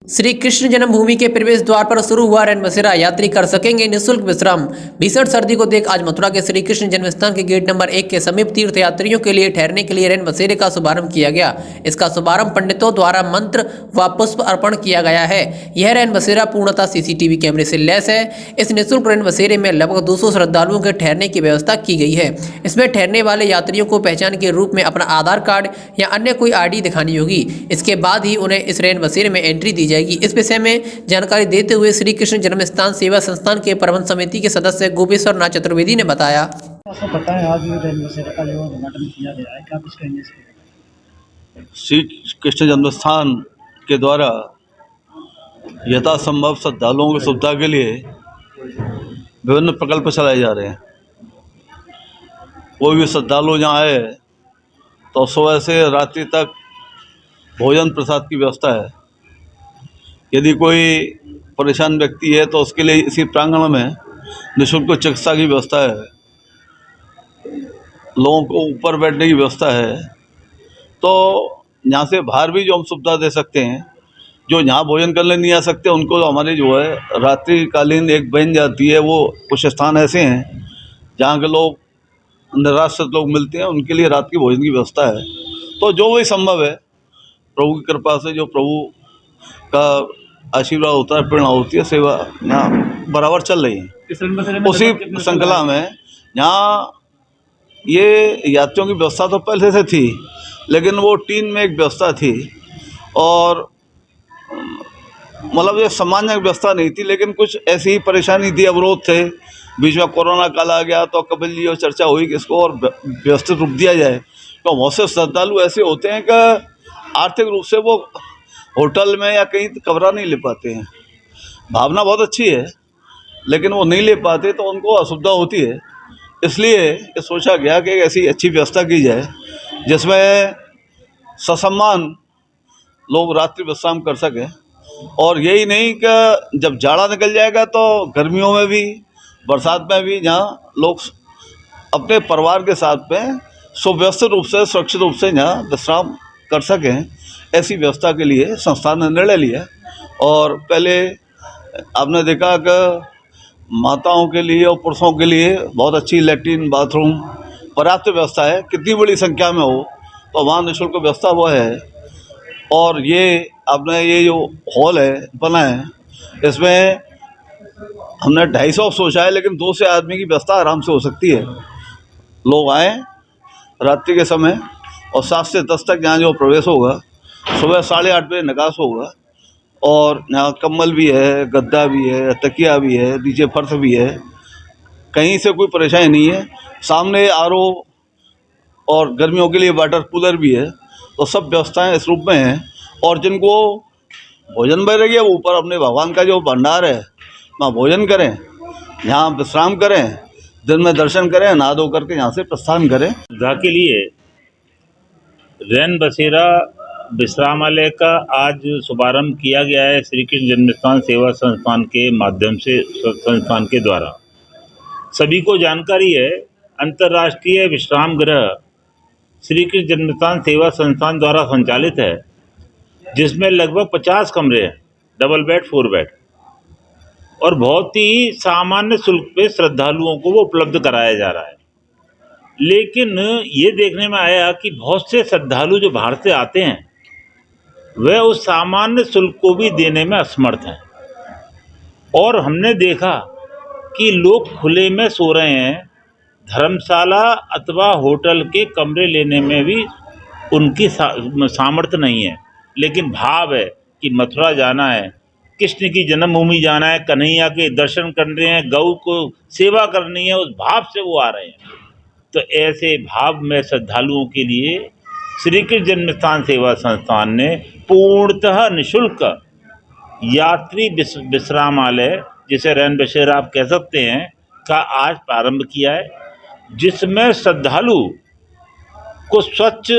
श्री कृष्ण जन्मभूमि के प्रवेश द्वार पर शुरू हुआ रैन बसेरा। यात्री कर सकेंगे निःशुल्क विश्राम। भीषण सर्दी को देख आज मथुरा के श्री कृष्ण जन्मस्थान के गेट नंबर 1 के समीप तीर्थ यात्रियों के लिए ठहरने के लिए रैन बसेरे का शुभारंभ किया गया। इसका शुभारंभ पंडितों द्वारा मंत्र व पुष्प अर्पण किया गया है। यह रैन बसेरा पूर्णतः सीसीटीवी कैमरे से लैस है। इस निःशुल्क रैन बसेरे में लगभग 200 श्रद्धालुओं के ठहरने की व्यवस्था की गई है। इसमें ठहरने वाले यात्रियों को पहचान के रूप में अपना आधार कार्ड या अन्य कोई ID दिखानी होगी। इसके बाद ही उन्हें इस रैन बसेरे में एंट्री दी जाएगी। इस विषय में जानकारी देते हुए श्री कृष्ण जन्मस्थान सेवा संस्थान के प्रबंध समिति के सदस्य गोपेश्वर नाथ चतुर्वेदी ने बताया। आपको पता है आज रैन बसेरा का जो उद्घाटन किया गया है, क्या कुछ कहेंगे इसके बारे में? श्री कृष्ण जन्मस्थान के द्वारा यथासंभव श्रद्धालुओं की सुविधा के लिए विभिन्न प्रकल्प चलाए जा रहे हैं। कोई भी श्रद्धालु यहाँ आए तो सुबह से रात्रि तक भोजन प्रसाद की व्यवस्था है। यदि कोई परेशान व्यक्ति है तो उसके लिए इसी प्रांगण में निःशुल्क चिकित्सा की व्यवस्था है। लोगों को ऊपर बैठने की व्यवस्था है। तो यहाँ से बाहर भी जो हम सुविधा दे सकते हैं, जो यहाँ भोजन करने नहीं आ सकते उनको तो हमारी जो है रात्रिकालीन एक वैन जाती है। वो कुछ स्थान ऐसे हैं जहाँ के लोग निराश्रित लोग मिलते हैं, उनके लिए रात की भोजन की व्यवस्था है। तो जो भी संभव है प्रभु की कृपा से, जो प्रभु का आशीर्वाद होता है, प्रेरणा होती है, सेवा यहाँ बराबर चल रही है। उसी श्रृंखला में यहाँ ये यात्रियों की व्यवस्था तो पहले से थी, लेकिन वो टीन में एक व्यवस्था थी और मतलब ये सामान्य व्यवस्था नहीं थी। लेकिन कुछ ऐसी ही परेशानी थी, अवरोध थे। बीच में कोरोना काल आ गया तो कपिल जी और चर्चा हुई कि इसको और व्यवस्थित रूप दिया जाए। तो बहुत से श्रद्धालु ऐसे होते हैं कि आर्थिक रूप से वो होटल में या कहीं कमरा नहीं ले पाते हैं। भावना बहुत अच्छी है लेकिन वो नहीं ले पाते तो उनको असुविधा होती है। इसलिए ये सोचा गया कि एक ऐसी अच्छी व्यवस्था की जाए जिसमें ससम्मान लोग रात्रि विश्राम कर सकें। और यही नहीं कि जब जाड़ा निकल जाएगा तो गर्मियों में भी, बरसात में भी जहाँ लोग अपने परिवार के साथ में सुव्यवस्थित रूप से, सुरक्षित रूप से यहाँ विश्राम कर सकें, ऐसी व्यवस्था के लिए संस्थान ने निर्णय लिया। और पहले आपने देखा कि माताओं के लिए और पुरुषों के लिए बहुत अच्छी लैट्रिन, बाथरूम, पर्याप्त व्यवस्था है। कितनी बड़ी संख्या में हो तो वहाँ निःशुल्क व्यवस्था वो है। और ये आपने ये जो हॉल है बना है, इसमें हमने 250 सोचा है, लेकिन 2 से आदमी की व्यवस्था आराम से हो सकती है। लोग आएँ रात्रि के समय और 7 से 10 तक यहाँ जो प्रवेश होगा, सुबह 8:30 बजे निकास होगा। और यहाँ कंबल भी है, गद्दा भी है, तकिया भी है, नीचे फर्श भी है, कहीं से कोई परेशानी नहीं है। सामने RO और गर्मियों के लिए वाटर कूलर भी है। तो सब व्यवस्थाएं इस रूप में हैं। और जिनको भोजन मिल रही है वो ऊपर अपने भगवान का जो भंडार है वहाँ भोजन करें, यहाँ विश्राम करें, दिन में दर्शन करें, नहा धो करके यहाँ से प्रस्थान करें। सुविधा के लिए रैन बसेरा विश्रामालय का आज शुभारंभ किया गया है श्री कृष्ण जन्मस्थान सेवा संस्थान के माध्यम से, संस्थान के द्वारा। सभी को जानकारी है, अंतर्राष्ट्रीय विश्राम गृह श्री कृष्ण जन्मस्थान सेवा संस्थान द्वारा संचालित है, जिसमें लगभग 50 कमरे हैं, डबल बेड, 4 बेड, और बहुत ही सामान्य शुल्क पे श्रद्धालुओं को वो उपलब्ध कराया जा रहा है। लेकिन ये देखने में आया कि बहुत से श्रद्धालु जो बाहर से आते हैं वह उस सामान्य शुल्क को भी देने में असमर्थ हैं। और हमने देखा कि लोग खुले में सो रहे हैं, धर्मशाला अथवा होटल के कमरे लेने में भी उनकी सामर्थ्य नहीं है। लेकिन भाव है कि मथुरा जाना है, कृष्ण की जन्मभूमि जाना है, कन्हैया के दर्शन करने हैं, गौ को सेवा करनी है, उस भाव से वो आ रहे हैं। तो ऐसे भाव में श्रद्धालुओं के लिए श्री कृष्ण जन्मस्थान सेवा संस्थान ने पूर्णतः निःशुल्क यात्री विश्रामालय, जिसे रैन बसेरा आप कह सकते हैं, का आज प्रारंभ किया है, जिसमें श्रद्धालु को स्वच्छ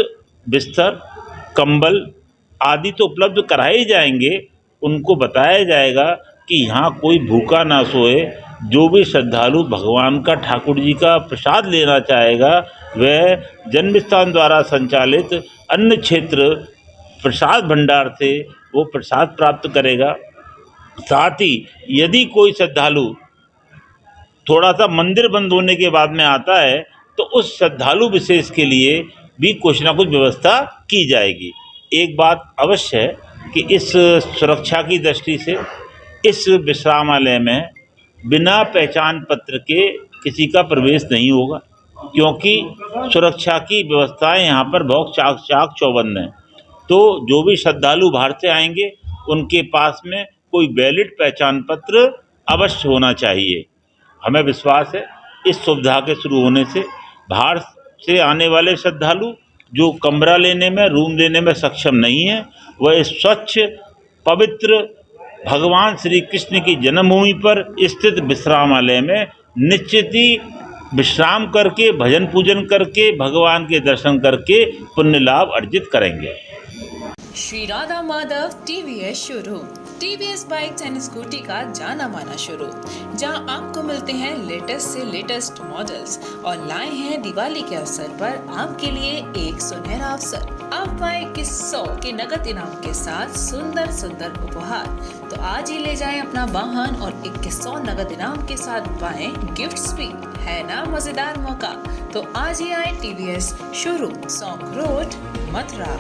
बिस्तर, कंबल आदि तो उपलब्ध कराए जाएंगे। उनको बताया जाएगा कि यहाँ कोई भूखा ना सोए। जो भी श्रद्धालु भगवान का, ठाकुर जी का प्रसाद लेना चाहेगा वह जन्मस्थान द्वारा संचालित अन्य क्षेत्र प्रसाद भंडार से वो प्रसाद प्राप्त करेगा। साथ ही यदि कोई श्रद्धालु थोड़ा सा मंदिर बंद होने के बाद में आता है तो उस श्रद्धालु विशेष के लिए भी कुछ ना कुछ व्यवस्था की जाएगी। एक बात अवश्य है कि इस सुरक्षा की दृष्टि से इस विश्रामालय में बिना पहचान पत्र के किसी का प्रवेश नहीं होगा, क्योंकि सुरक्षा की व्यवस्थाएं यहाँ पर बहुत चाक चौबंद हैं। तो जो भी श्रद्धालु बाहर से आएंगे उनके पास में कोई वैलिड पहचान पत्र अवश्य होना चाहिए। हमें विश्वास है इस सुविधा के शुरू होने से बाहर से आने वाले श्रद्धालु जो कमरा लेने में, रूम लेने में सक्षम नहीं है, वह इस स्वच्छ पवित्र भगवान श्री कृष्ण की जन्मभूमि पर स्थित विश्रामालय में निश्चित ही विश्राम करके, भजन पूजन करके, भगवान के दर्शन करके पुण्य लाभ अर्जित करेंगे। Shri Radha Madhav TVS showroom, TVS bikes and scooty का जाना माना शोरूम, जहां आपको मिलते हैं लेटेस्ट से लेटेस्ट मॉडल्स और लाए हैं दिवाली के अवसर पर आपके लिए एक सुनहरा अवसर। आप पाए 2100 के नगद इनाम के साथ सुंदर सुंदर उपहार। तो आज ही ले जाएं अपना वाहन और 2100 नगद इनाम के साथ पाएं गिफ्ट्स भी। है ना मजेदार मौका? तो आज ही आए TVS showroom, Saunk road, Mathura.